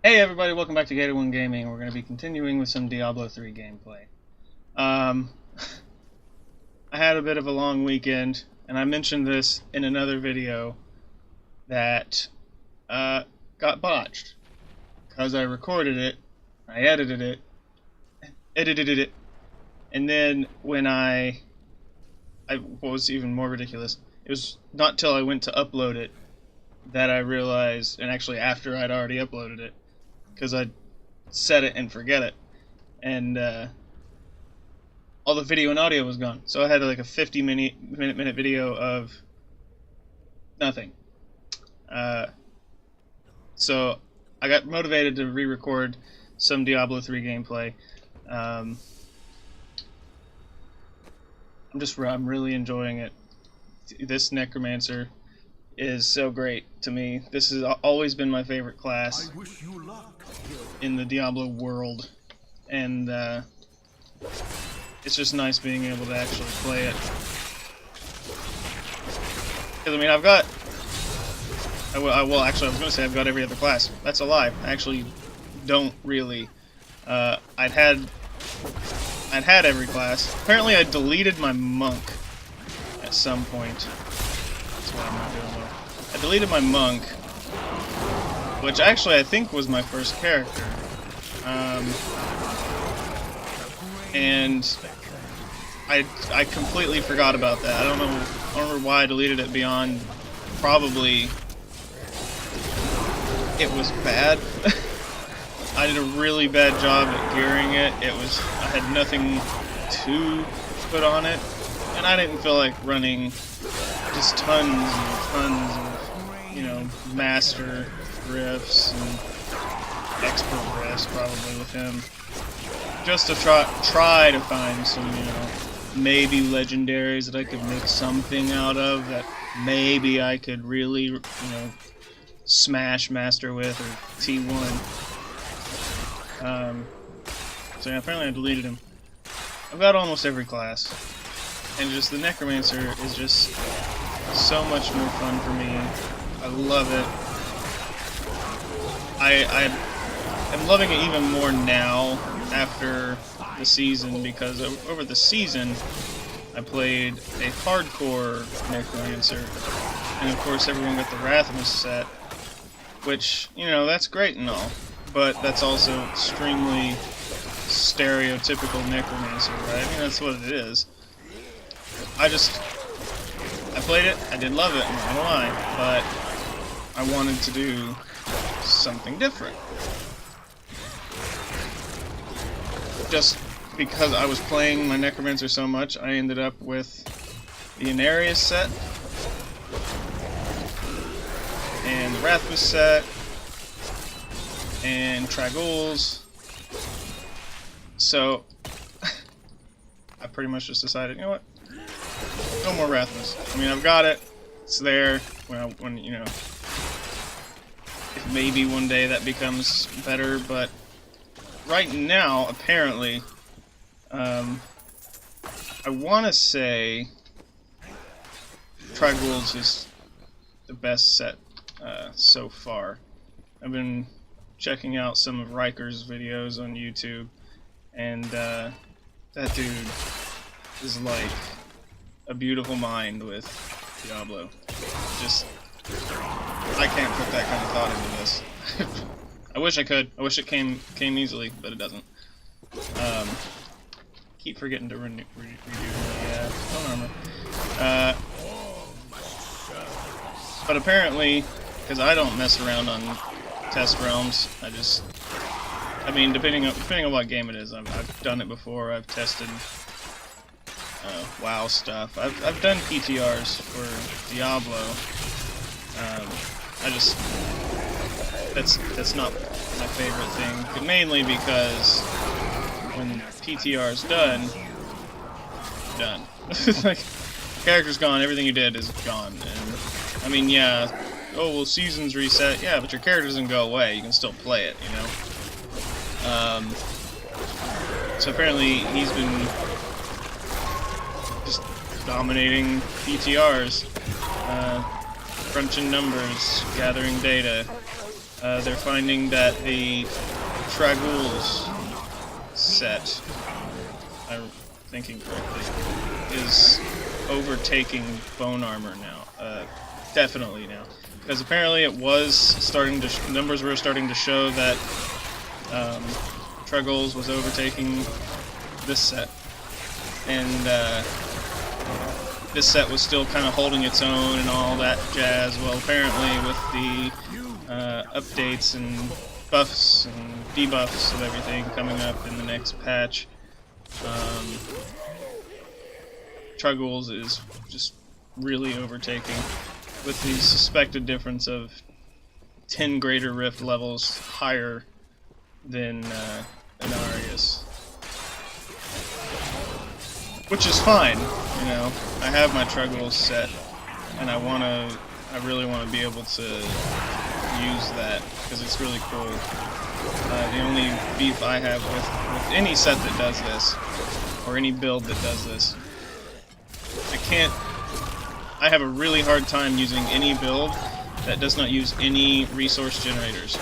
Hey everybody, welcome back to Gator One Gaming. We're going to be continuing with some Diablo 3 gameplay. Um, I had a bit of a long weekend, and I mentioned this in another video that got botched because I recorded it, I edited it, and then when what was even more ridiculous, it was not till I went to upload it that I realized, and actually after I'd already uploaded it, because I'd set it and forget it, and all the video and audio was gone. So I had like a 50-minute video of nothing. Uh, so I got motivated to re-record some Diablo 3 gameplay. Um, I'm really enjoying it. This Necromancer is so great to me. This has always been my favorite class in the Diablo world, and it's just nice being able to actually play it. Because, I mean, actually, I was going to say I've got every other class. That's a lie. I actually don't really. I'd had every class. Apparently, I deleted my monk at some point. That's what I'm not doing though. I deleted my monk, which actually I think was my first character. And I completely forgot about that. I don't remember why I deleted it beyond probably it was bad. I did a really bad job at gearing it. I had nothing to put on it, and I didn't feel like running just tons and tons of, master riffs and expert riffs probably with him. Just to try to find some, maybe legendaries that I could make something out of that maybe I could really, smash master with or T1. So yeah, apparently I deleted him. I've got almost every class, and just the Necromancer is just so much more fun for me. I love it. I'm loving it even more now after the season, because over the season I played a hardcore Necromancer, and of course everyone got the Wrathmus set, which, that's great and all, but that's also extremely stereotypical Necromancer, right? I mean, that's what it is. I played it, I did love it, I'm not gonna lie, but I wanted to do something different. Just because I was playing my Necromancer so much, I ended up with the Inarius set, and the Wrathmus set, and Trag'Oul's. So I pretty much just decided, you know what? No more Wrathmus. I mean, I've got it. It's there. When if maybe one day that becomes better, but right now, apparently, I want to say Trag'Oul's is the best set so far. I've been checking out some of Riker's videos on YouTube, and that dude is like a beautiful mind with Diablo. I can't put that kind of thought into this. I wish I could. I wish it came easily, but it doesn't. Keep forgetting to redo my stone armor. But apparently, because I don't mess around on test realms, I mean, depending on what game it is, I've done it before. I've tested WoW stuff. I've done PTRs for Diablo. That's not my favorite thing, but mainly because when PTR's done. Like, character's gone, everything you did is gone, and I mean, yeah, oh well, seasons reset, yeah, but your character doesn't go away, you can still play it, So apparently he's been just dominating PTRs, crunching numbers, gathering data, they're finding that the Tragul's set, I'm thinking correctly, is overtaking bone armor now. Definitely now, because apparently it was starting to numbers were starting to show that Tragul's was overtaking this set, and this set was still kind of holding its own and all that jazz. Well, apparently with the updates and buffs and debuffs of everything coming up in the next patch, Tragul's is just really overtaking, with the suspected difference of 10 greater rift levels higher than Inarius. Which is fine, you know. I have my Tragul's set, and I really want to be able to use that, because it's really cool. The only beef I have with any set that does this, or any build that does this, I have a really hard time using any build that does not use any resource generators.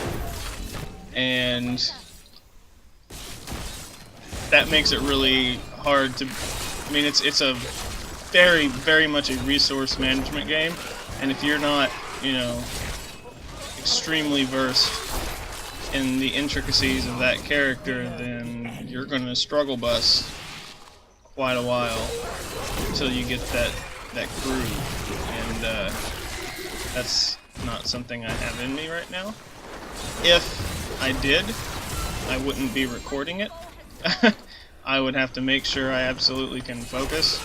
And that makes it really hard to, I mean, it's a very, very much a resource management game, and if you're not, you know, extremely versed in the intricacies of that character, then you're going to struggle bus quite a while until you get that groove, and that's not something I have in me right now. If I did, I wouldn't be recording it. I would have to make sure I absolutely can focus,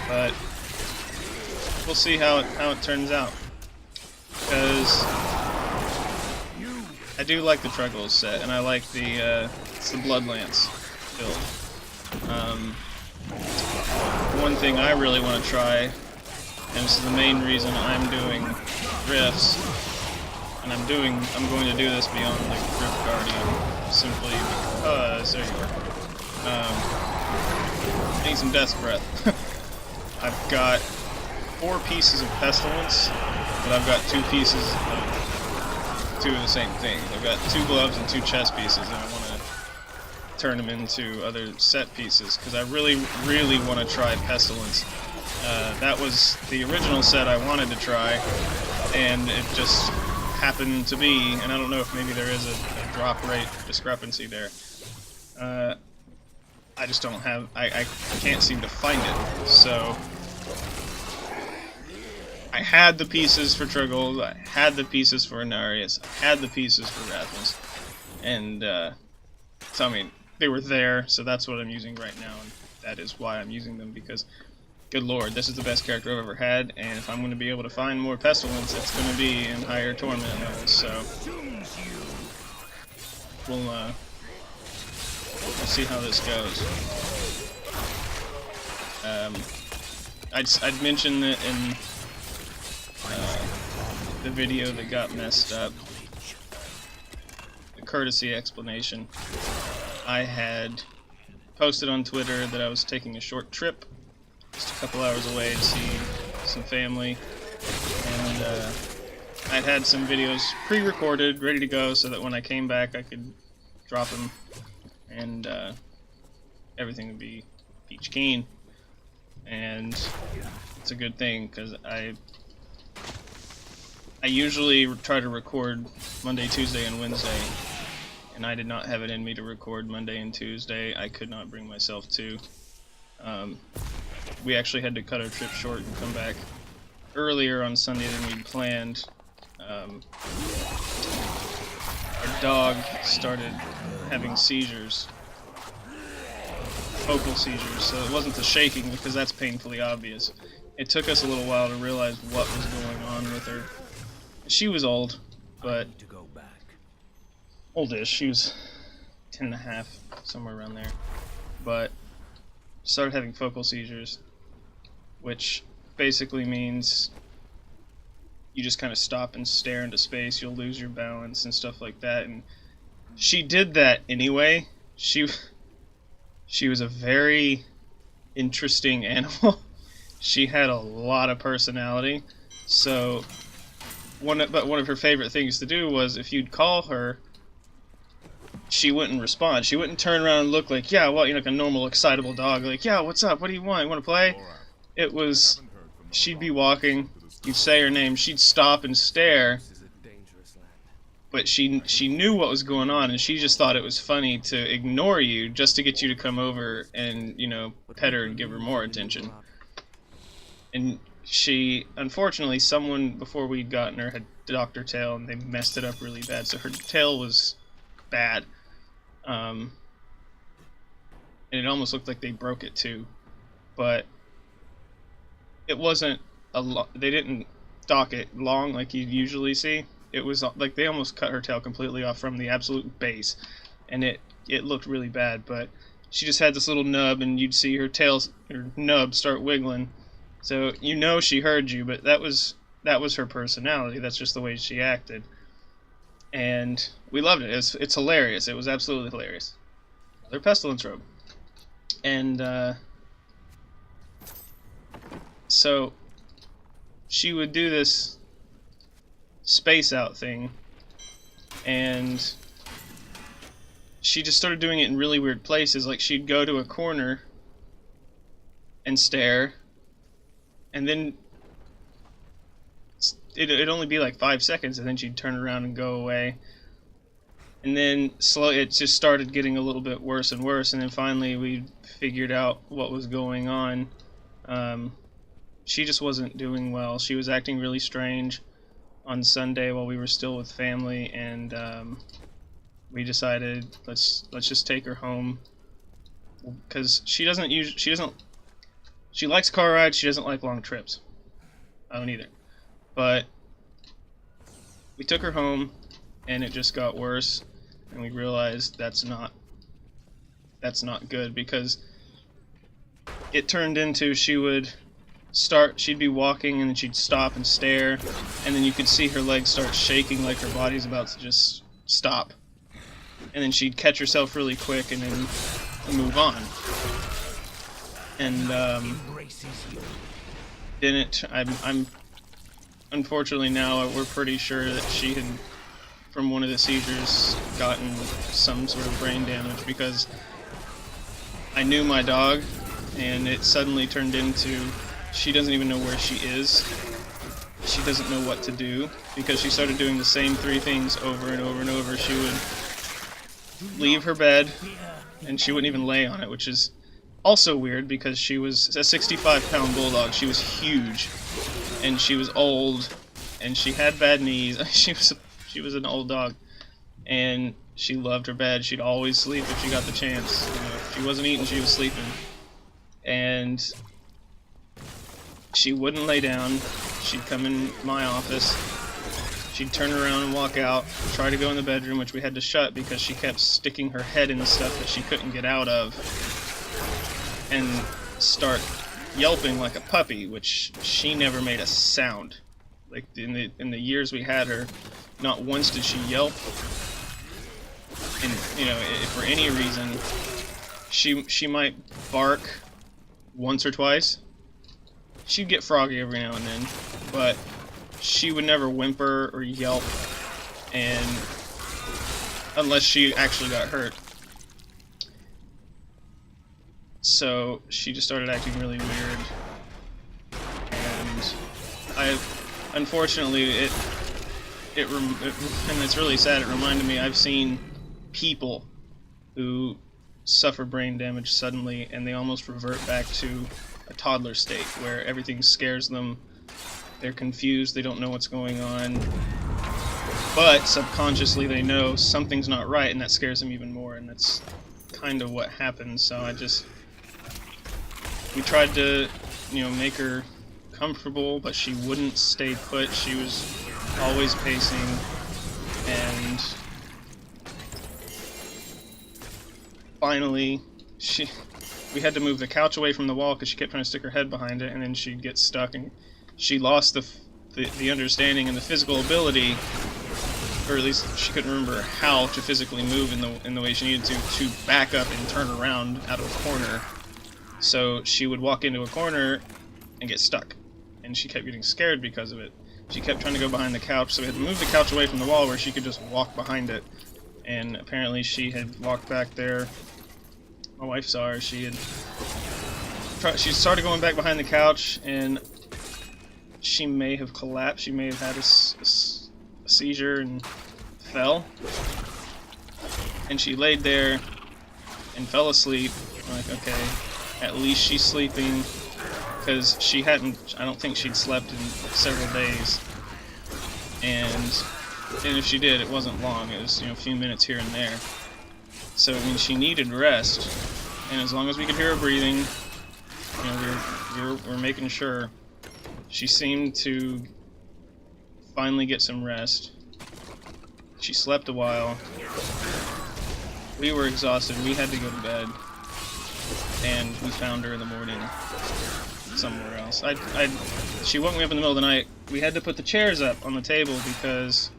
but we'll see how it turns out, because I do like the Tragul's set, and I like it's the Bloodlance build. One thing I really want to try, and this is the main reason I'm doing rifts, and I'm going to do this beyond the Rift Guardian, simply because, there you are. I need some Death's Breath. I've got 4 pieces of Pestilence, but I've got 2 pieces of 2 of the same thing. I've got 2 gloves and 2 chest pieces, and I want to turn them into other set pieces, because I really, really want to try Pestilence. That was the original set I wanted to try, and it just happened to be, and I don't know if maybe there is a drop rate discrepancy there. I just don't have, I can't seem to find it, so I had the pieces for Tragul, I had the pieces for Inarius, I had the pieces for Rasmus, and so I mean, they were there, so that's what I'm using right now, and that is why I'm using them, because, good lord, this is the best character I've ever had, and if I'm going to be able to find more Pestilence, it's going to be in higher Torment levels, so we'll see how this goes. I'd mentioned that in the video that got messed up, the courtesy explanation. I had posted on Twitter that I was taking a short trip, just a couple hours away to see some family, and I'd had some videos pre-recorded, ready to go, so that when I came back I could drop them, and everything would be peach keen. And it's a good thing, because I usually try to record Monday, Tuesday, and Wednesday, and I did not have it in me to record Monday and Tuesday. I could not bring myself to. We actually had to cut our trip short and come back earlier on Sunday than we'd planned. Our dog started having seizures, focal seizures, so it wasn't the shaking, because that's painfully obvious. It took us a little while to realize what was going on with her. She was old, but oldish. She was 10 and a half, somewhere around there. But started having focal seizures, which basically means you just kind of stop and stare into space. You'll lose your balance and stuff like that. And she did that anyway. She was a very interesting animal. She had a lot of personality. So one of her favorite things to do was if you'd call her, she wouldn't respond. She wouldn't turn around and look like, yeah, well, you know, like a normal excitable dog, like, yeah, what's up? What do you want? You want to play? It was, she'd be walking, you'd say her name, she'd stop and stare, but she knew what was going on, and she just thought it was funny to ignore you just to get you to come over and, you know, pet her and give her more attention. And she, unfortunately, someone before we'd gotten her had docked her tail, and they messed it up really bad, so her tail was bad. And it almost looked like they broke it too, but it wasn't they didn't dock it long like you'd usually see. It was like they almost cut her tail completely off from the absolute base, and it looked really bad. But she just had this little nub, and you'd see her nub start wiggling, so you know she heard you. But that was her personality. That's just the way she acted, and we loved it. It's hilarious. It was absolutely hilarious. Their pestilence robe, and so she would do this space out thing, and she just started doing it in really weird places. Like, she'd go to a corner and stare, and then it'd only be like 5 seconds, and then she'd turn around and go away. And then slowly it just started getting a little bit worse and worse, and then finally we figured out what was going on. She just wasn't doing well. She was acting really strange on Sunday while we were still with family, and we decided let's just take her home, because she likes car rides. She doesn't like long trips. I don't either. But we took her home, and it just got worse, and we realized that's not good, because it turned into she'd be walking, and then she'd stop and stare, and then you could see her legs start shaking like her body's about to just stop, and then she'd catch herself really quick and then move on. And I'm unfortunately now we're pretty sure that she had, from one of the seizures, gotten some sort of brain damage, because I knew my dog, and it suddenly turned into she doesn't even know where she is. She doesn't know what to do, because she started doing the same 3 things over and over and over. She would leave her bed, and she wouldn't even lay on it, which is also weird, because she was a 65-pound bulldog. She was huge, and she was old, and she had bad knees. She was an old dog, and she loved her bed. She'd always sleep if she got the chance. You know, if she wasn't eating, she was sleeping. And she wouldn't lay down. She'd come in my office. She'd turn around and walk out, try to go in the bedroom, which we had to shut because she kept sticking her head in the stuff that she couldn't get out of, and start yelping like a puppy, which she never made a sound. Like, in the years we had her, not once did she yelp. And, you know, if for any reason, she might bark once or twice. She'd get froggy every now and then, but she would never whimper or yelp, and unless she actually got hurt. So she just started acting really weird, and unfortunately, and it's really sad, it reminded me, I've seen people who suffer brain damage suddenly, and they almost revert back to a toddler state, where everything scares them, they're confused, they don't know what's going on, but subconsciously they know something's not right, and that scares them even more, and that's kind of what happened. So we tried to, you know, make her comfortable, but she wouldn't stay put. She was always pacing, and finally we had to move the couch away from the wall because she kept trying to stick her head behind it, and then she'd get stuck, and she lost the understanding and the physical ability, or at least she couldn't remember how to physically move in the way she needed to back up and turn around out of a corner. So she would walk into a corner and get stuck, and she kept getting scared because of it. she kept trying to go behind the couch, so we had to move the couch away from the wall where she could just walk behind it. And apparently she had walked back there. My wife saw her. She started going back behind the couch, and she may have collapsed. She may have had a seizure and fell. And she laid there and fell asleep. I'm like, okay, at least she's sleeping, because she hadn't, I don't think she'd slept in several days. And if she did, it wasn't long. It was, a few minutes here and there. So, I mean, she needed rest. And as long as we could hear her breathing, we're making sure. She seemed to finally get some rest. She slept a while. We were exhausted. We had to go to bed. And we found her in the morning somewhere else. She woke me up in the middle of the night. We had to put the chairs up on the table because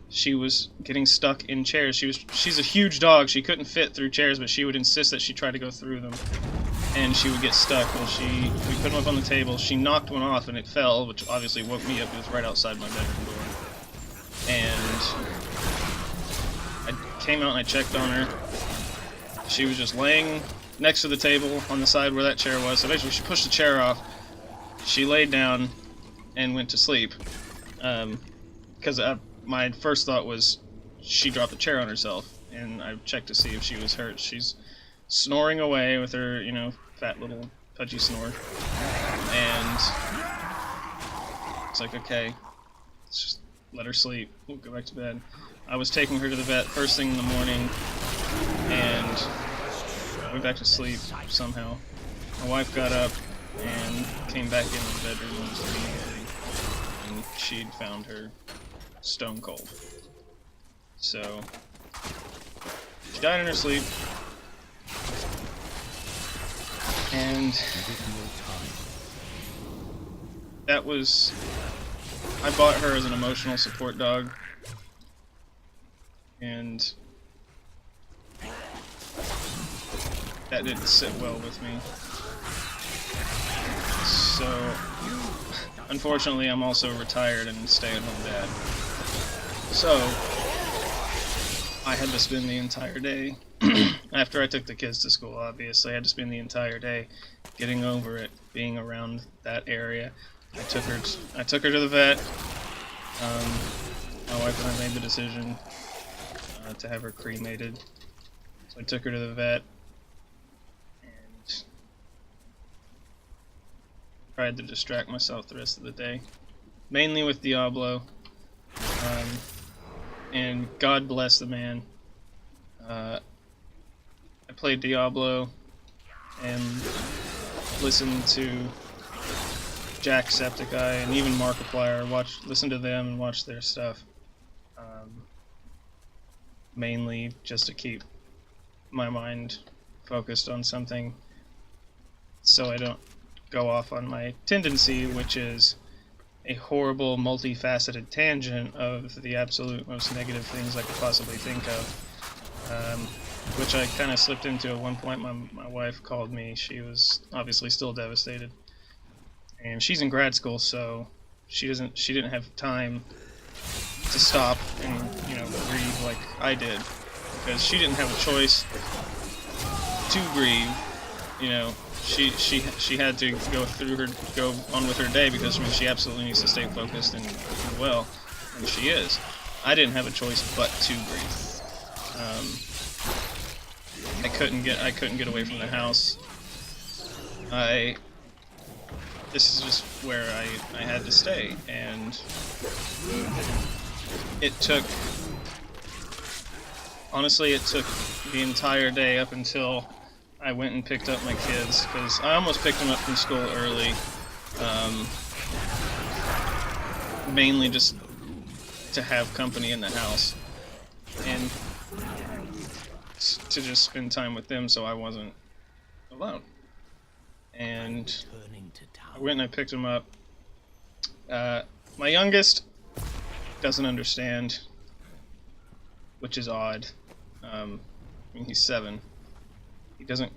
she was getting stuck in chairs. She's a huge dog. She couldn't fit through chairs, but she would insist that she try to go through them. And she would get stuck. Well, we put them up on the table. She knocked one off and it fell, which obviously woke me up. It was right outside my bedroom door. And I came out and I checked on her. She was just laying next to the table on the side where that chair was. So basically she pushed the chair off. She laid down and went to sleep. Because my first thought was she dropped the chair on herself. And I checked to see if she was hurt. She's snoring away with her, fat little pudgy snore. And it's like, okay, let's just let her sleep. We'll go back to bed. I was taking her to the vet first thing in the morning, and I went back to sleep somehow. My wife got up and came back into the bedroom immediately, and she'd found her stone cold. So she died in her sleep, and that was, I bought her as an emotional support dog, and that didn't sit well with me. So, unfortunately, I'm also retired and stay-at-home dad. So, I had to spend the entire day, after I took the kids to school, obviously, I had to spend the entire day getting over it, being around that area. I took her to the vet. My wife and I made the decision to have her cremated. So I took her to the vet and tried to distract myself the rest of the day, mainly with Diablo. And God bless the man. I played Diablo and listened to Jacksepticeye and even Markiplier, listen to them and watch their stuff. Mainly just to keep my mind focused on something so I don't go off on my tendency, which is a horrible, multifaceted tangent of the absolute most negative things I could possibly think of, which I kind of slipped into at one point. My wife called me. She was obviously still devastated, and she's in grad school, so she didn't have time to stop and grieve like I did, because she didn't have a choice to grieve. She had to go on with her day, because she absolutely needs to stay focused and do well, and she is. I didn't have a choice but to grieve. I couldn't get away from the house. This is just where I had to stay, and it took the entire day up until I went and picked up my kids, because I almost picked them up from school early, mainly just to have company in the house, and to just spend time with them so I wasn't alone. And I went and I picked them up. My youngest doesn't understand, which is odd. He's 7. He doesn't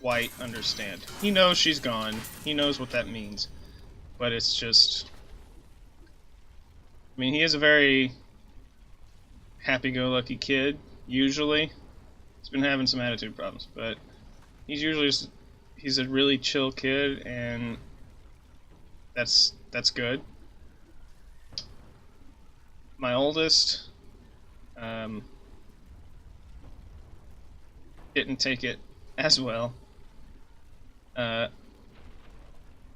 quite understand. He knows she's gone. He knows what that means. But it's just, I mean, he is a very happy-go-lucky kid, usually. He's been having some attitude problems, but he's usually just, he's a really chill kid, and that's good. My oldest didn't take it as well. Out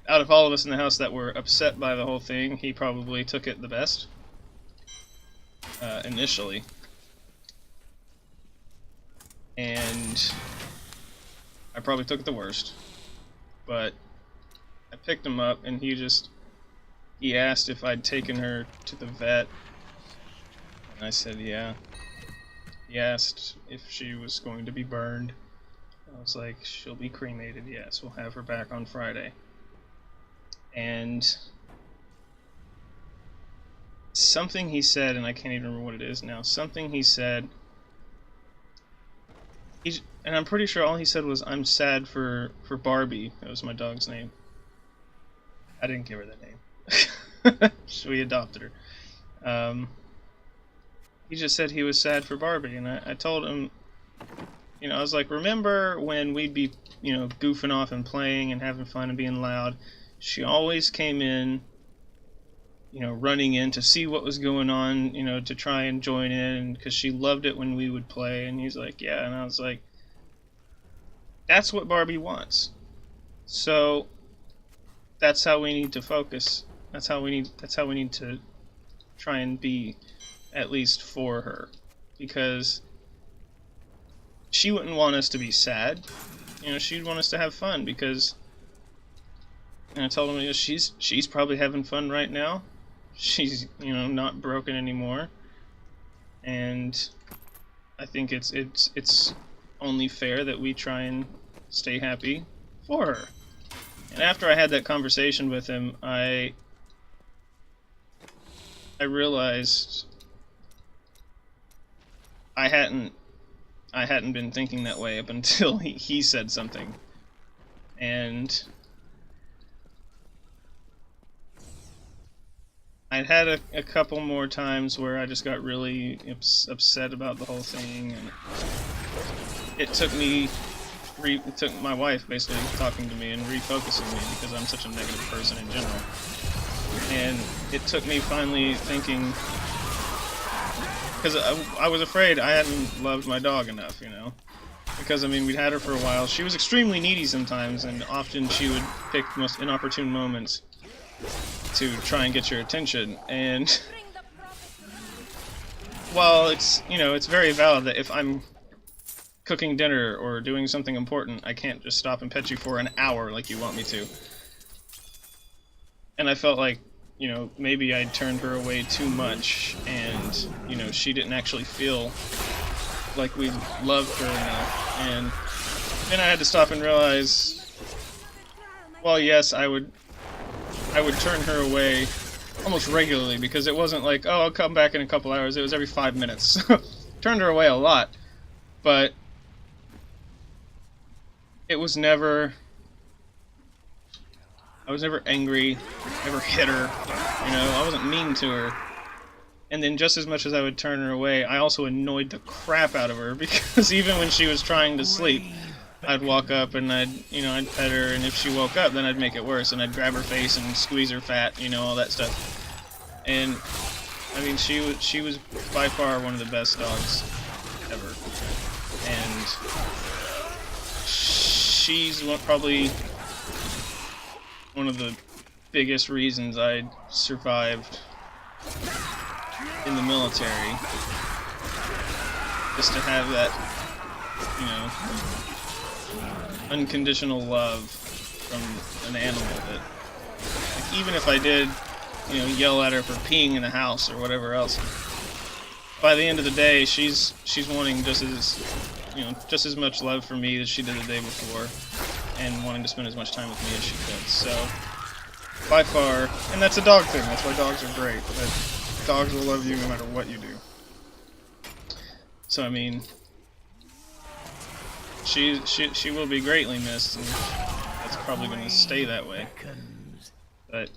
of all of us in the house that were upset by the whole thing, he probably took it the best initially. And I probably took it the worst. But I picked him up, and he asked if I'd taken her to the vet. And I said, yeah. He asked if she was going to be burned. I was like, she'll be cremated, yes. We'll have her back on Friday. And something he said, and I can't even remember what it is now, something he said, and I'm pretty sure all he said was, I'm sad for Barbie. That was my dog's name. I didn't give her that name. So we adopted her. He just said he was sad for Barbie, and I told him, you know, I was like, remember when we'd be, you know, goofing off and playing and having fun and being loud? She always came in, you know, running in to see what was going on, you know, to try and join in, because she loved it when we would play. And he's like, yeah. And I was like, that's what Barbie wants. So that's how we need to focus. That's how we need to try and be, at least for her, because she wouldn't want us to be sad. You know, she'd want us to have fun, because, and I told him, you know, she's probably having fun right now. She's, you know, not broken anymore, and I think it's only fair that we try and stay happy for her. And after I had that conversation with him, I realized I hadn't been thinking that way up until he said something. And I'd had a couple more times where I just got really upset about the whole thing, and it took my wife basically talking to me and refocusing me, because I'm such a negative person in general. And it took me finally thinking, because I was afraid I hadn't loved my dog enough, you know. Because, I mean, we'd had her for a while. She was extremely needy sometimes, and often she would pick the most inopportune moments to try and get your attention. And while it's, you know, it's very valid that if I'm cooking dinner or doing something important, I can't just stop and pet you for an hour like you want me to. And I felt like, you know, maybe I turned her away too much, and, you know, she didn't actually feel like we loved her enough. And then I had to stop and realize, well, yes, I would turn her away almost regularly, because it wasn't like, oh, I'll come back in a couple hours. It was every 5 minutes. Turned her away a lot, but it was never, I was never angry, never hit her, you know, I wasn't mean to her. And then just as much as I would turn her away, I also annoyed the crap out of her, because even when she was trying to sleep, I'd walk up and I'd pet her, and if she woke up, then I'd make it worse, and I'd grab her face and squeeze her fat, you know, all that stuff. And, I mean, she was by far one of the best dogs ever. And she's probably one of the biggest reasons I survived in the military, just to have that, you know, unconditional love from an animal that, like, even if I did, you know, yell at her for peeing in the house or whatever else, by the end of the day, she's wanting just as much love for me as she did the day before, and wanting to spend as much time with me as she could. So, by far, and that's a dog thing. That's why dogs are great. But dogs will love you no matter what you do. So, I mean, she will be greatly missed, and that's probably going to stay that way. But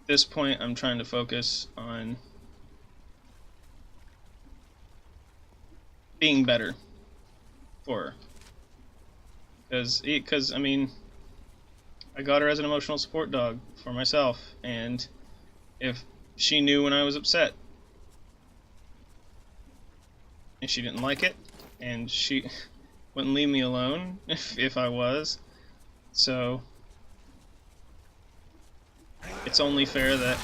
this point, I'm trying to focus on being better for her. Because I mean, I got her as an emotional support dog for myself, and if she knew when I was upset, and she didn't like it, and she wouldn't leave me alone if I was, so it's only fair that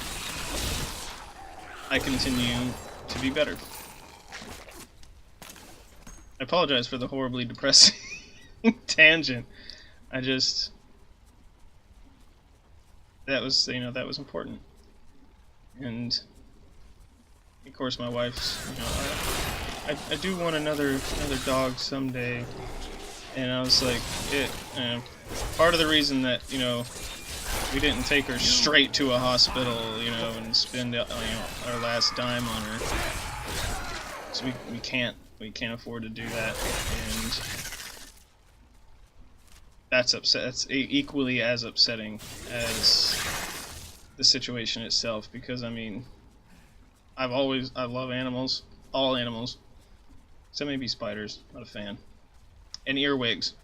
I continue to be better. I apologize for the horribly depressing tangent. I just... that was, you know, that was important. And of course my wife's, you know, I do want another dog someday. And I was like, part of the reason that, you know, we didn't take her straight to a hospital, you know, and spend, you know, our last dime on her. So we can't afford to do that, and that's equally as upsetting as the situation itself, because I mean, I love animals, all animals, except maybe spiders, not a fan, and earwigs.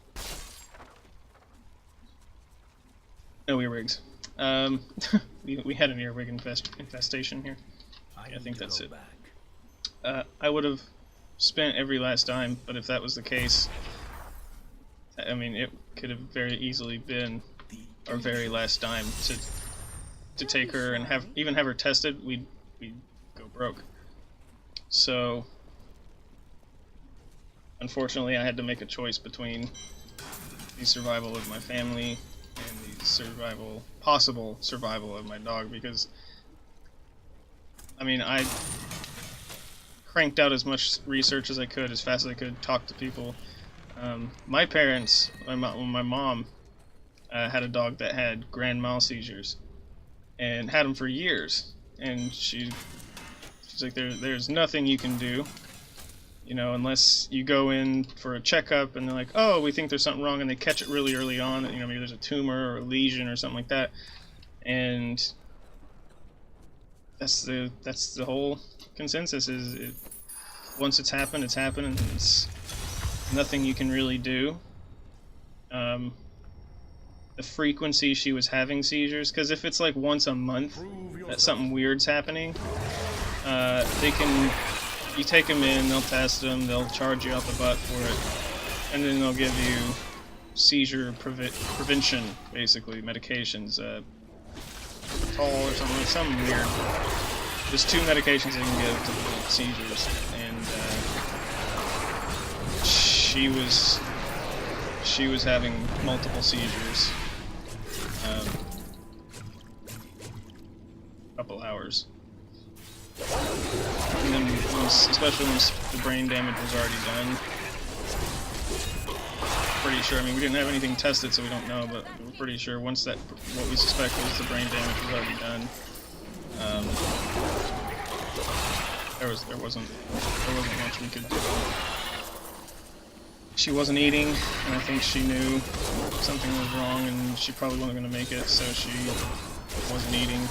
No earwigs. We had an earwig infestation here. Yeah, I think that's it. I would have spent every last dime, but if that was the case, I mean, it could have very easily been our very last dime to take her and have her tested. We'd go broke. So unfortunately, I had to make a choice between the survival of my family and the possible survival of my dog, because I mean, I cranked out as much research as I could, as fast as I could, talk to people. My parents, my mom had a dog that had grand mal seizures, and had them for years. And she's like, there's nothing you can do, you know, unless you go in for a checkup, and they're like, oh, we think there's something wrong, and they catch it really early on. You know, maybe there's a tumor or a lesion or something like that, and that's the whole consensus is once it's happened, and it's nothing you can really do. The frequency she was having seizures, because if it's like once a month that something weird's happening, you take them in, they'll test them, they'll charge you out the butt for it, and then they'll give you seizure prevention, basically, medications, Tol or something weird. There's 2 medications they can give to prevent seizures, and she was having multiple seizures, a couple hours, and then especially once the brain damage was already done. Pretty sure. I mean, we didn't have anything tested, so we don't know, but we're pretty sure once what we suspect was the brain damage was already done. There wasn't much we could do. She wasn't eating, and I think she knew something was wrong, and she probably wasn't going to make it, so she wasn't eating.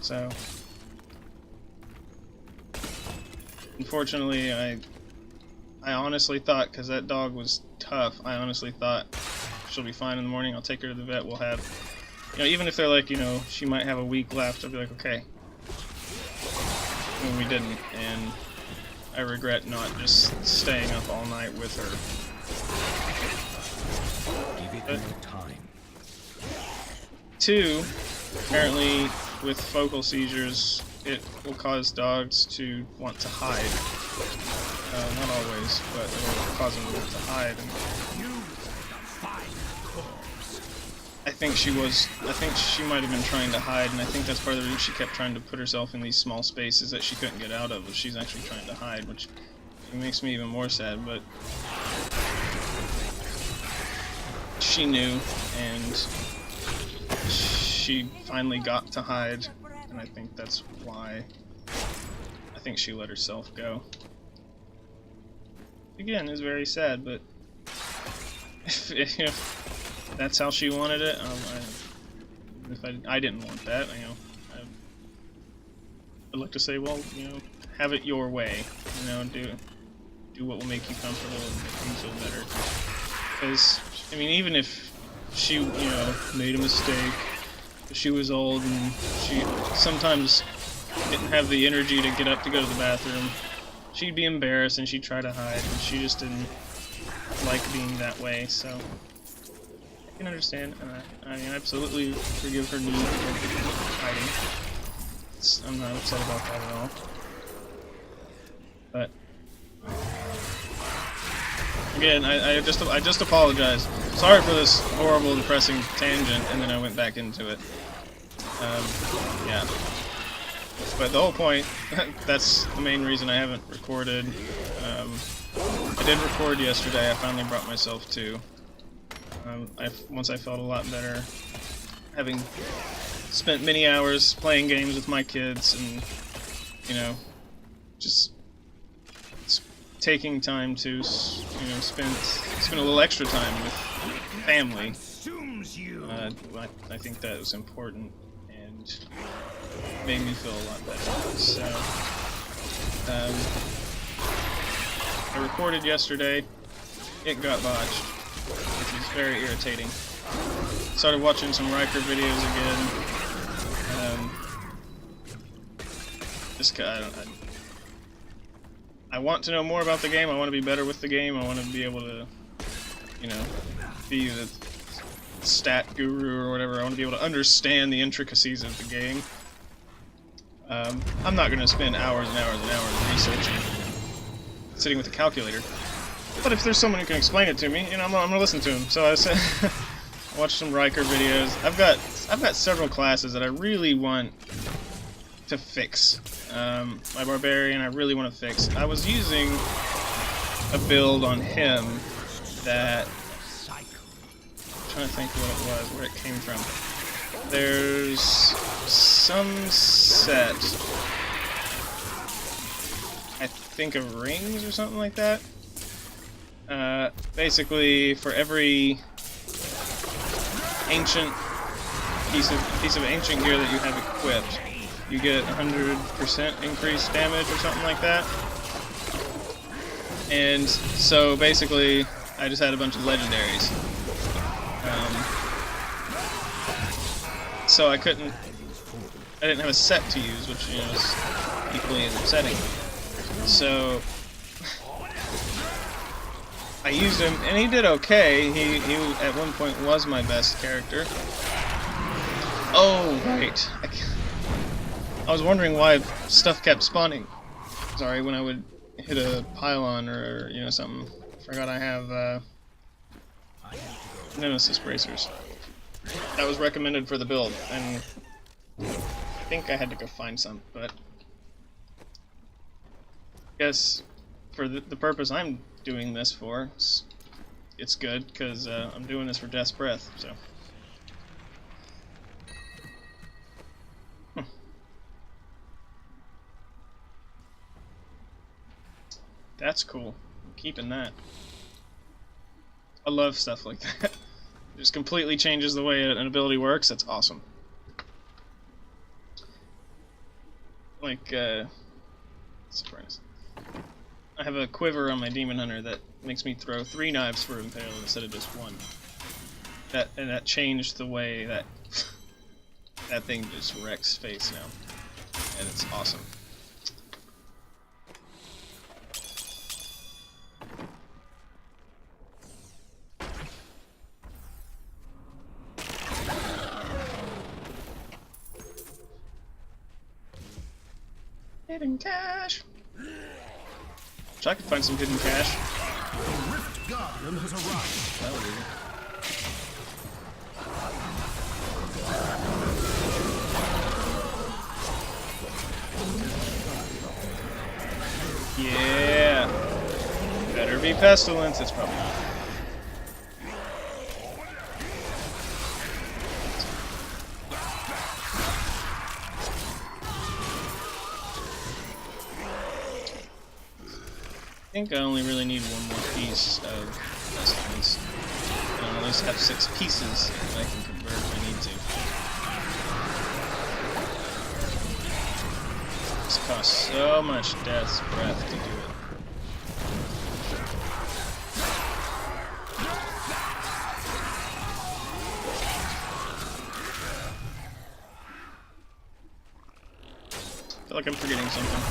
So unfortunately, I honestly thought, because that dog was tough, I honestly thought she'll be fine in the morning. I'll take her to the vet. We'll have, you know, even if they're like, you know, she might have a week left, I'll be like, okay. And we didn't, and I regret not just staying up all night with her. Give it more time. 2, apparently with focal seizures, it will cause dogs to want to hide. Not always, but it will cause them to want to hide. And I think she might have been trying to hide, and I think that's part of the reason she kept trying to put herself in these small spaces that she couldn't get out of. She's actually trying to hide, which makes me even more sad, but she knew, and she finally got to hide, and I think that's why I think she let herself go. Again, it's very sad, but if that's how she wanted it, If I didn't want that, you know, I'd like to say, well, you know, have it your way. You know, do what will make you comfortable and make you feel better. Because I mean, even if she, you know, made a mistake, she was old and she sometimes didn't have the energy to get up to go to the bathroom, she'd be embarrassed and she'd try to hide, and she just didn't like being that way. So I can understand, and I absolutely forgive her need for hiding. I'm not upset about that at all. But again, I just apologize. Sorry for this horrible, depressing tangent, and then I went back into it. Yeah. But the whole point, that's the main reason I haven't recorded. I did record yesterday. I finally brought myself to. Once I felt a lot better, having spent many hours playing games with my kids, and you know, just taking time to, you know, spend a little extra time with family. I think that was important and made me feel a lot better. So I recorded yesterday. It got botched, which was very irritating. Started watching some Riker videos again. This guy, I want to know more about the game. I want to be better with the game. I want to be able to, you know, be the stat guru or whatever. I want to be able to understand the intricacies of the game. I'm not going to spend hours and hours and hours researching, sitting with a calculator. But if there's someone who can explain it to me, you know, I'm gonna listen to him. So I said, I watched some Riker videos. I've got several classes that I really want to fix. My Barbarian, I really want to fix. I was using a build on him that, I'm trying to think what it was, where it came from. There's some set, I think of rings or something like that. Basically, for every ancient piece of ancient gear that you have equipped, you get 100% increased damage or something like that. And so basically, I just had a bunch of legendaries. So I didn't have a set to use, which, you know, is equally as upsetting. So I used him, and he did okay. He at one point was my best character. Oh, right. I was wondering why stuff kept spawning. Sorry, when I would hit a pylon or, you know, something. I forgot I have Nemesis bracers. That was recommended for the build, and I think I had to go find some, but I guess for the purpose I'm doing this for, it's good, because I'm doing this for Death's Breath, so. That's cool. I'm keeping that. I love stuff like that. It just completely changes the way an ability works. That's awesome. Like, surprise. I have a quiver on my Demon Hunter that makes me throw 3 knives for Impale instead of just 1. That changed the way that that thing just wrecks face now. And it's awesome. Hidden cash. Wish I could find some hidden cash. The Rift Guardian has arrived. That would be... Yeah. Better be Pestilence. It's probably not. I think I only really need one more piece of Pestilence. I'll at least have 6 pieces that I can convert if I need to. This costs so much death's breath to do it. I feel like I'm forgetting something.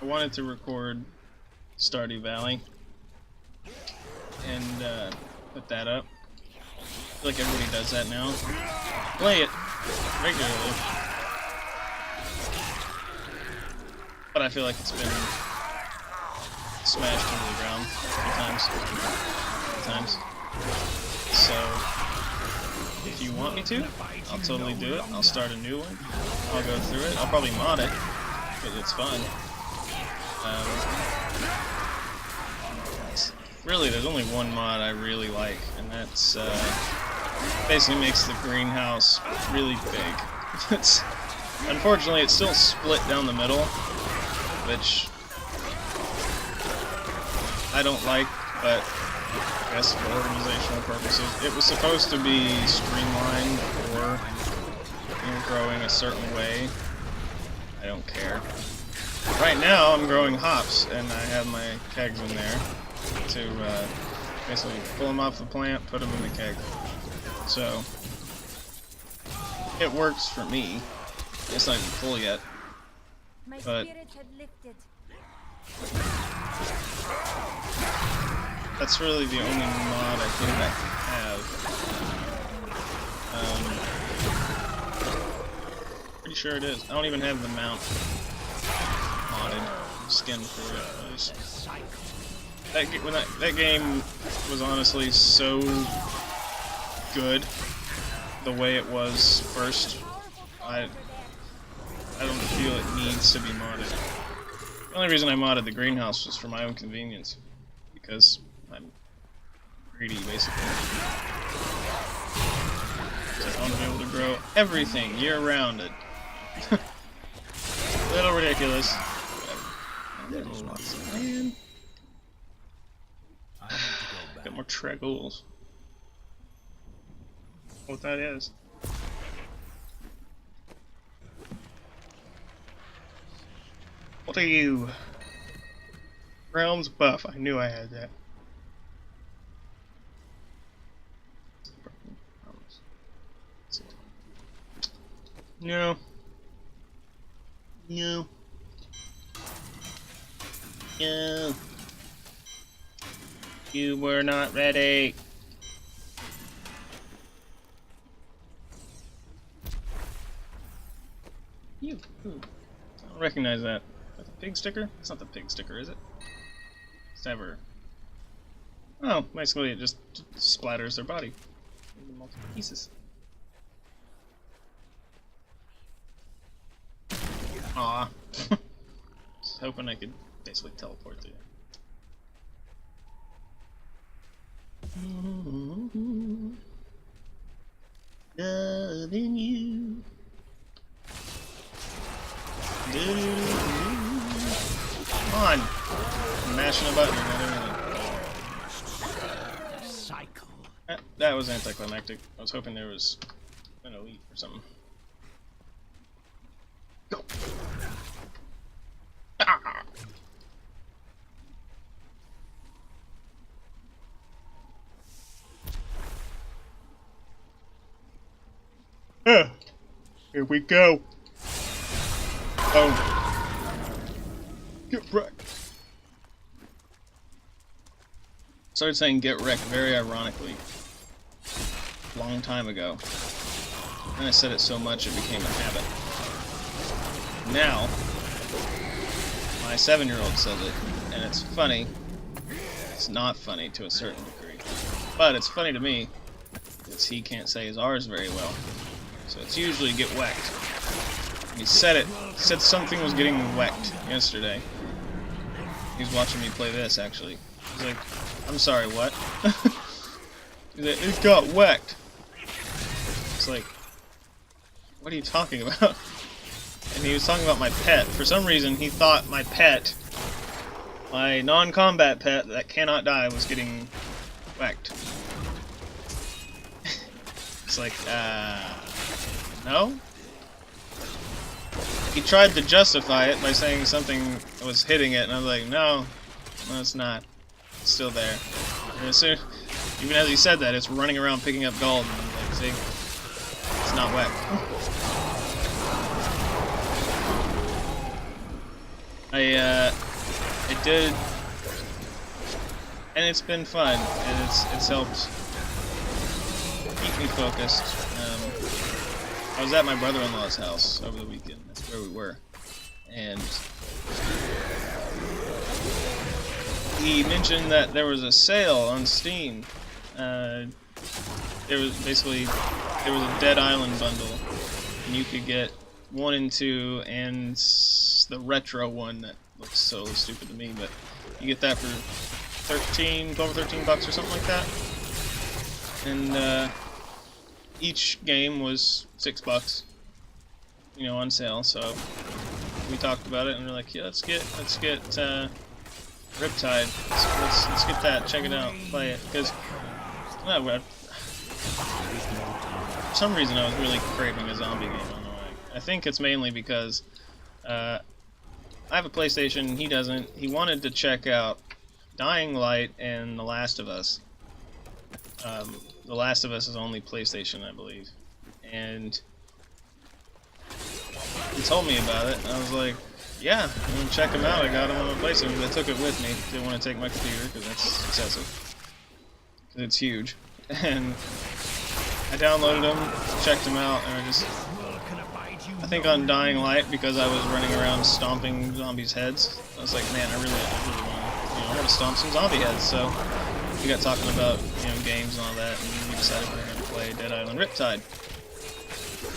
I wanted to record Stardew Valley and put that up. I feel like everybody does that now. Play it regularly, but I feel like it's been smashed into the ground a few times. So if you want me to, I'll totally do it. I'll start a new one. I'll go through it. I'll probably mod it because it's fun. Really, there's only one mod I really like, and that's basically makes the greenhouse really big. Unfortunately, it's still split down the middle, which I don't like, but I guess for organizational purposes, it was supposed to be streamlined or growing a certain way. I don't care. Right now, I'm growing hops, and I have my kegs in there to basically pull them off the plant, put them in the keg. So it works for me. It's not even full yet, but that's really the only mod I think I have. Pretty sure it is. I don't even have the mount modded skin for it. That game was honestly so good the way it was first. I don't feel it needs to be modded. The only reason I modded the greenhouse was for my own convenience, because I'm greedy basically. So I want to be able to grow everything year round. It little ridiculous. Whatever. Lots of land. Got more treggles. What that is? What are you? Realms buff. I knew I had that. No. No. No. You were not ready. You. I don't recognize that. Is that the pig sticker? It's not the pig sticker, is it? It's never. Oh, basically it just splatters their body into multiple pieces. Aw. Just hoping I could basically teleport to you. Loving you. Come on. I'm mashing a button. Cycle. That was anticlimactic. I was hoping there was an elite or something. Go. Ah. Here we go. Oh. Get wrecked. Started saying get wrecked very ironically. Long time ago. And I said it so much it became a habit. Now, my 7-year-old says it, and it's funny. It's not funny to a certain degree. But it's funny to me, because he can't say his R's very well. So it's usually get whacked. And he said it. He said something was getting whacked yesterday. He was watching me play this, actually. He's like, I'm sorry, what? He's like, it got whacked. It's like, what are you talking about? And he was talking about my pet. For some reason, he thought my pet, my non-combat pet that cannot die, was getting whacked. It's like, no? He tried to justify it by saying something was hitting it, and I was like, no, it's not. It's still there. And as soon, even as he said that, it's running around picking up gold, and I'm like, see, it's not whacked. I did, and it's been fun, and it's helped keep me focused. I was at my brother-in-law's house over the weekend. That's where we were, and he mentioned that there was a sale on Steam. There was a Dead Island bundle, and you could get 1 and 2 and the retro one that looks so stupid to me, but you get that for 12 or 13 bucks or something like that. And each game was $6, you know, on sale. So we talked about it, and we're like, yeah, let's get Riptide. Let's get that. Check it out. Play it, because for some reason I was really craving a zombie game. I don't know why. I think it's mainly because I have a PlayStation. He doesn't. He wanted to check out Dying Light and The Last of Us. The Last of Us is only PlayStation, I believe. And he told me about it, and I was like, yeah, I'm gonna check them out. I got them on my PlayStation. I took it with me. Didn't want to take my computer because that's excessive. Because it's huge. And I downloaded them, checked them out, and I think on Dying Light, because I was running around stomping zombies' heads, I was like, man, I really want to stomp some zombie heads. So we got talking about, games and all that, and we decided we were going to play Dead Island Riptide.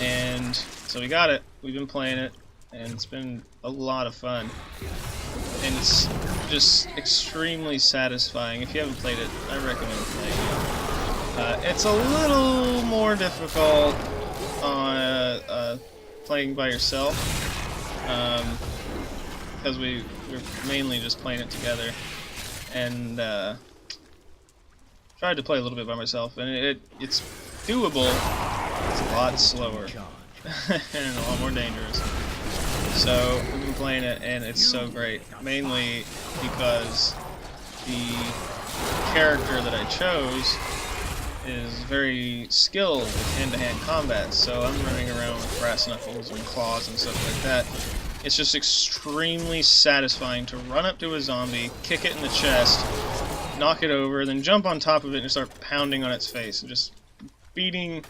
And so we got it. We've been playing it, and it's been a lot of fun. And it's just extremely satisfying. If you haven't played it, I recommend playing it. It's a little more difficult on playing by yourself, because we're mainly just playing it together, and tried to play a little bit by myself, and it's doable. It's a lot slower and a lot more dangerous. So we've been playing it, and it's so great. Mainly because the character that I chose is very skilled with hand-to-hand combat. So I'm running around with brass knuckles and claws and stuff like that. It's just extremely satisfying to run up to a zombie, kick it in the chest, knock it over, then jump on top of it and start pounding on its face and just beating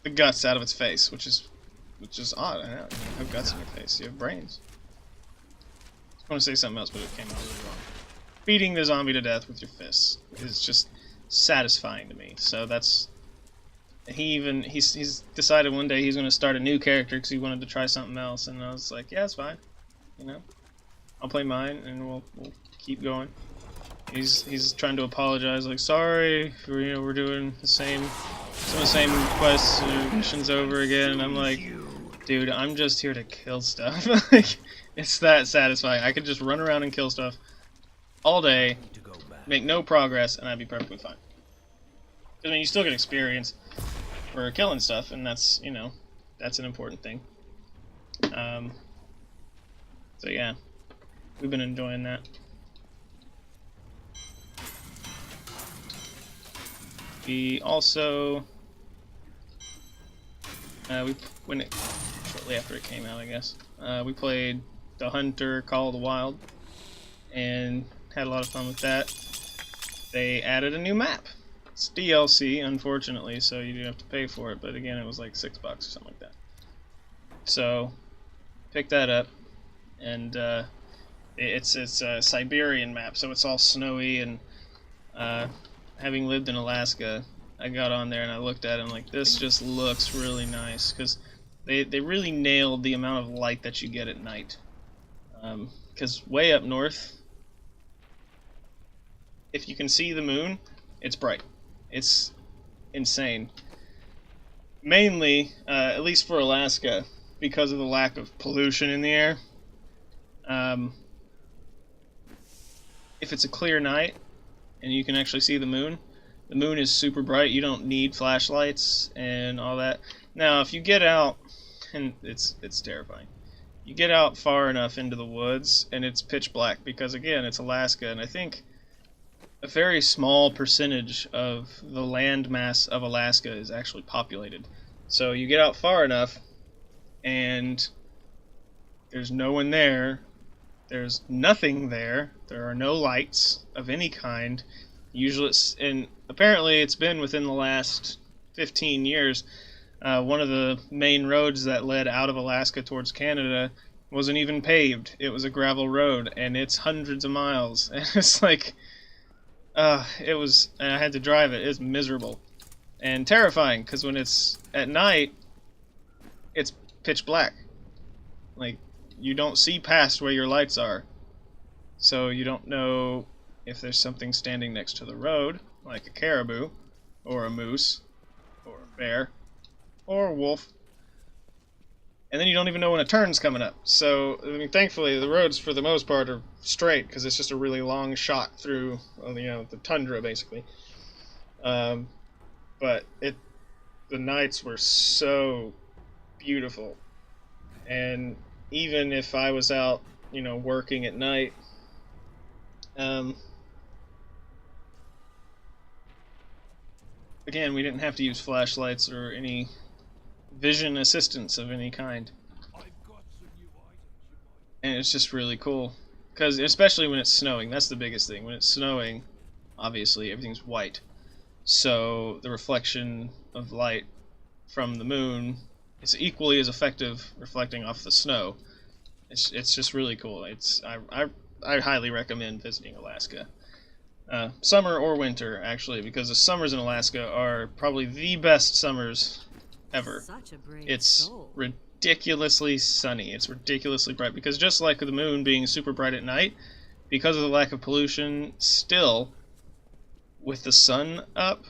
the guts out of its face, which is odd. I know, you have guts in your face. You have brains. I was going to say something else, but it came out really wrong. Beating the zombie to death with your fists is just satisfying to me. So that's... He's decided one day he's going to start a new character because he wanted to try something else, and I was like, yeah, it's fine. I'll play mine, and we'll keep going. He's trying to apologize, like, sorry for, we're doing some of the same quests or missions over again, and I'm like, dude, I'm just here to kill stuff. Like, it's that satisfying. I could just run around and kill stuff all day, make no progress, and I'd be perfectly fine. I mean, you still get experience for killing stuff, and that's, that's an important thing. So yeah, we've been enjoying that. We also, shortly after it came out, I guess, we played The Hunter Call of the Wild, and had a lot of fun with that. They added a new map. It's DLC, unfortunately, so you do have to pay for it, but again, it was like $6 or something like that. So, picked that up, and it's a Siberian map, so it's all snowy, and having lived in Alaska, I got on there and I looked at it and like, this just looks really nice, because they really nailed the amount of light that you get at night. because way up north, if you can see the moon, it's bright. It's insane. Mainly, at least for Alaska, because of the lack of pollution in the air. Um, if it's a clear night and you can actually see the moon is super bright. You don't need flashlights and all that. Now, if you get out, and it's terrifying. You get out far enough into the woods and it's pitch black because, again, it's Alaska, and I think a very small percentage of the land mass of Alaska is actually populated. So you get out far enough and there's no one there. There's nothing there. There are no lights of any kind. Usually, and apparently it's been within the last 15 years. One of the main roads that led out of Alaska towards Canada wasn't even paved. It was a gravel road, and it's hundreds of miles. And it's like, it was, and I had to drive it. It's miserable and terrifying because when it's at night, it's pitch black. Like, you don't see past where your lights are, so you don't know if there's something standing next to the road, like a caribou, or a moose, or a bear, or a wolf. And then you don't even know when a turn's coming up. So, I mean, thankfully, the roads, for the most part, are straight, because it's just a really long shot through, the tundra, basically. But the nights were so beautiful. And even if I was out, working at night, again, we didn't have to use flashlights or any vision assistance of any kind. And it's just really cool. Because, especially when it's snowing, that's the biggest thing. When it's snowing, obviously, everything's white. So, the reflection of light from the moon is equally as effective reflecting off the snow. It's just really cool. I highly recommend visiting Alaska. Summer or winter, actually, because the summers in Alaska are probably the best summers ever. It's ridiculously sunny. It's ridiculously bright, because just like the moon being super bright at night, because of the lack of pollution, still, with the sun up,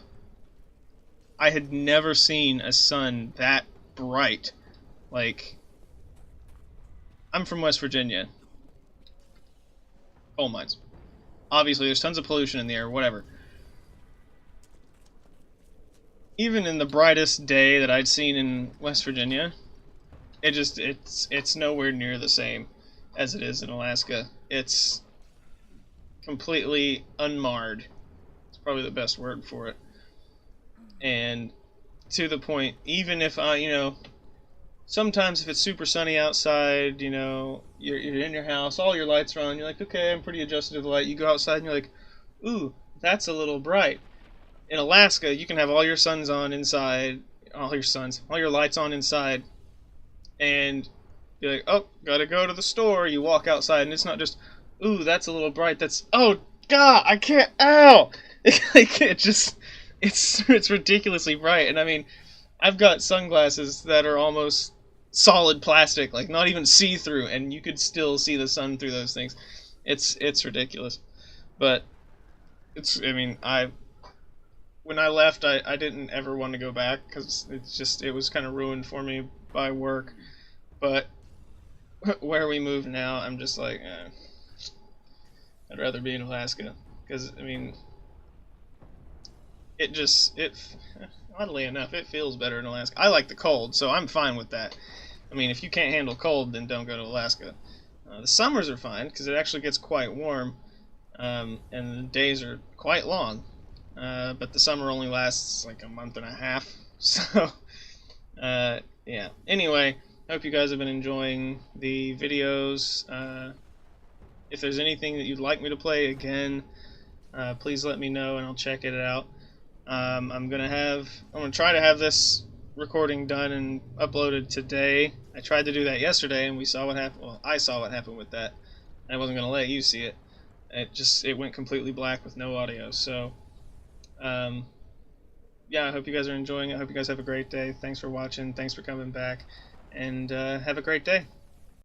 I had never seen a sun that bright. Like, I'm from West Virginia. Coal mines. Obviously, there's tons of pollution in the air, whatever. Even in the brightest day that I'd seen in West Virginia, it's nowhere near the same as it is in Alaska. It's completely unmarred. It's probably the best word for it. And to the point, even if sometimes if it's super sunny outside, you're in your house, all your lights are on, you're like, okay, I'm pretty adjusted to the light. You go outside and you're like, ooh, that's a little bright. In Alaska, you can have all your suns on inside, all your lights on inside, and you're like, oh, gotta go to the store. You walk outside, and it's not just, ooh, that's a little bright. That's, oh, God, I can't, ow! It's ridiculously bright. And I mean, I've got sunglasses that are almost solid plastic, like not even see-through, and you could still see the sun through those things. It's ridiculous. But when I left, I didn't ever want to go back, because it was kind of ruined for me by work. But where we move now, I'm just like, I'd rather be in Alaska, because oddly enough, it feels better in Alaska. I like the cold, so I'm fine with that. If you can't handle cold, then don't go to Alaska. The summers are fine, because it actually gets quite warm, and the days are quite long. But the summer only lasts like a month and a half. So, yeah. Anyway, I hope you guys have been enjoying the videos. If there's anything that you'd like me to play again, please let me know and I'll check it out. I'm gonna try to have this recording done and uploaded today. I tried to do that yesterday, and we saw what happened. Well, I saw what happened with that. I wasn't gonna let you see it. It went completely black with no audio. So, yeah, I hope you guys are enjoying it. I hope you guys have a great day. Thanks for watching. Thanks for coming back, and have a great day.